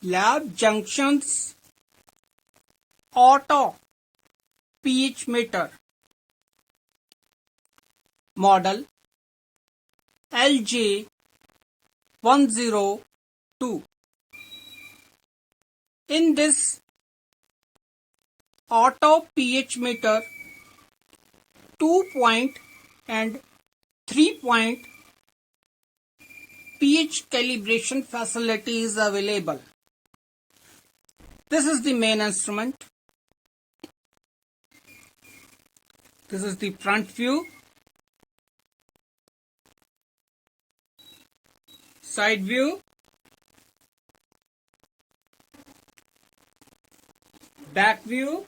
Lab Junctions Auto pH meter, model LJ102. In this auto pH meter, 2-point and 3-point pH calibration facility is available. This is the main instrument. This is the front view, side view, back view,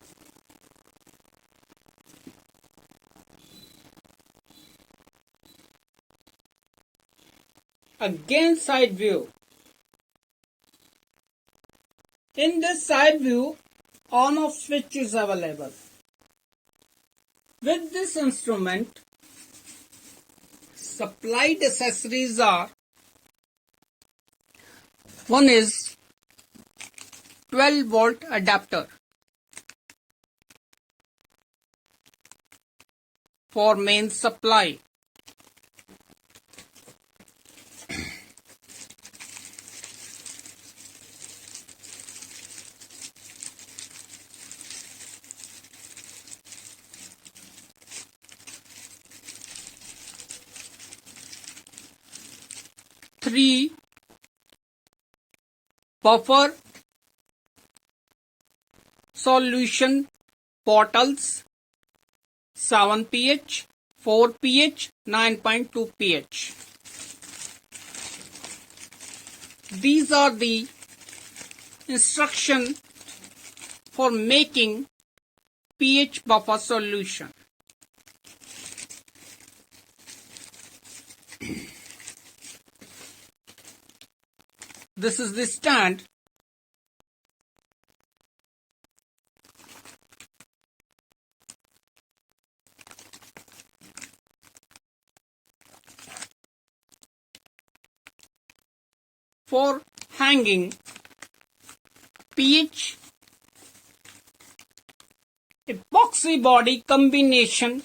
again side view. In this side view, on-off switch is available. With this instrument, supplied accessories are: one is 12-volt adapter for main supply. Three buffer solution bottles, 7 pH, 4 pH, 9.2 pH. These are the instructions for making pH buffer solution. This is the stand. For hanging pH epoxy body combination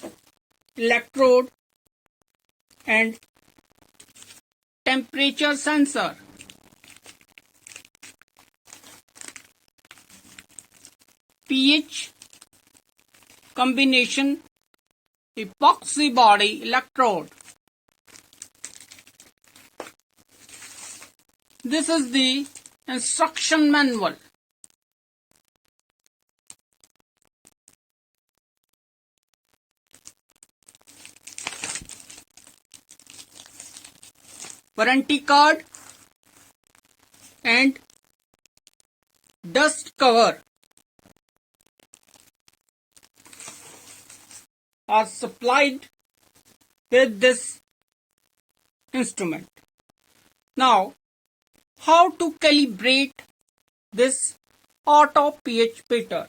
electrode and temperature sensor. pH combination epoxy body electrode. This is the instruction manual. Warranty card and dust cover are supplied with this instrument. Now, how to calibrate this auto pH meter?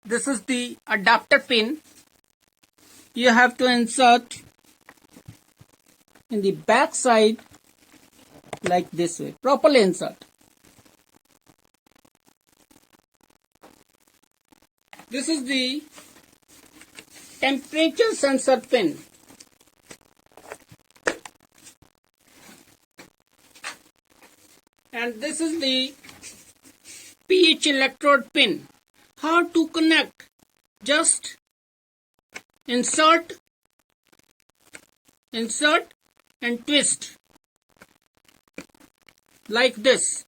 This is the adapter pin. You have to insert in the back side like this way, properly insert. This is the temperature sensor pin. And this is the pH electrode pin. How to connect? Just insert and twist like this.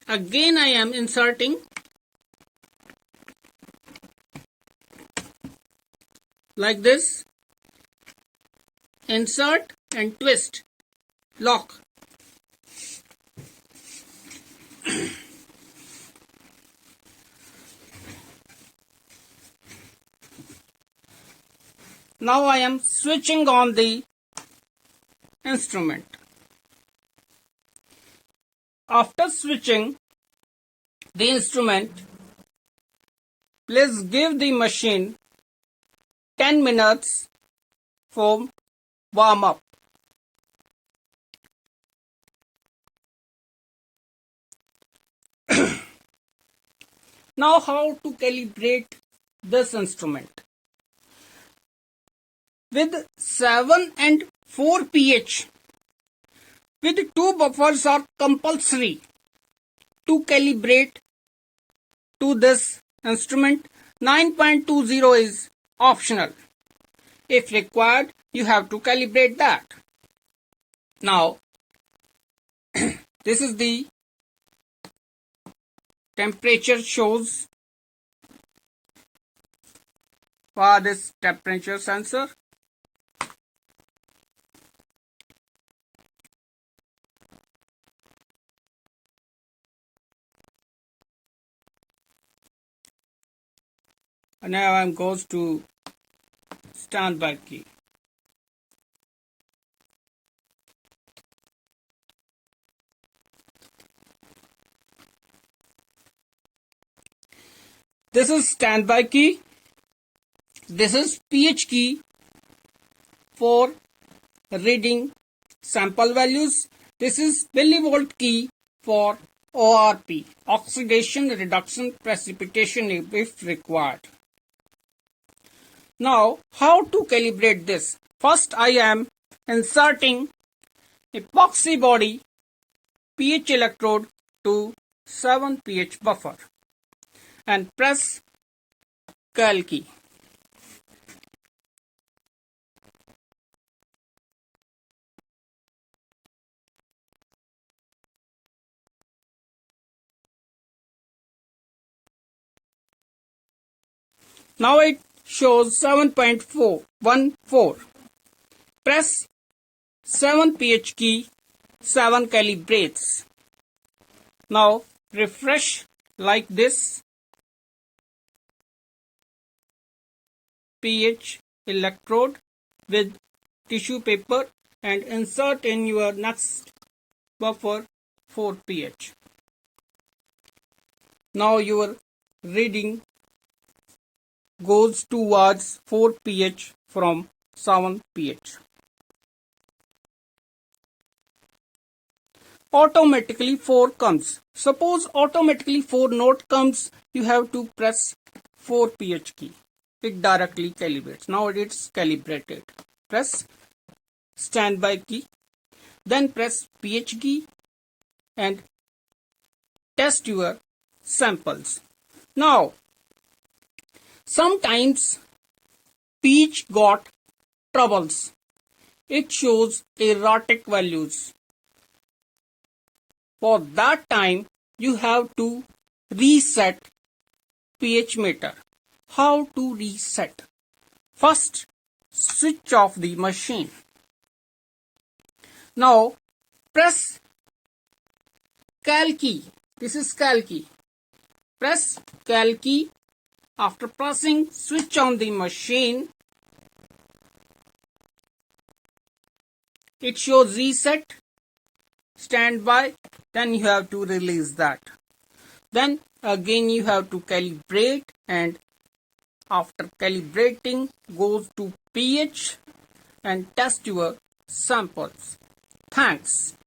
Again I am inserting like this. Insert and twist. Lock. Now I am switching on the instrument. After switching the instrument, please give the machine 10 minutes for warm up. Now how to calibrate this instrument? With 7 and 4 pH, with 2 buffers are compulsory to calibrate to this instrument. 9.20 is optional. If required, you have to calibrate that. Now, this is the temperature shows for this temperature sensor. And now I'm goes to standby key. This is standby key. This is pH key for reading sample values. This is millivolt key for ORP, oxidation reduction precipitation if required. Now, how to calibrate this? First, I am inserting epoxy body pH electrode to 7 pH buffer and press Cal key. Now it shows 7.414. Press 7 pH key, 7 calibrates. Now refresh like this. pH electrode with tissue paper and insert in your next buffer 4 pH. Now your reading goes towards 4 pH from 7 pH. Automatically 4 comes. Suppose automatically 4 not comes, you have to press 4 pH key. It directly calibrates. Now it's calibrated. Press standby key. Then press pH key and test your samples. Now, sometimes pH got troubles. It shows erratic values. For that time, you have to reset pH meter. How to reset? First, switch off the machine. Now, press Cal key. This is Cal key. Press Cal key. After pressing, switch on the machine. It shows reset, standby. Then you have to release that. Then again you have to calibrate, and after calibrating goes to pH and test your samples. Thanks.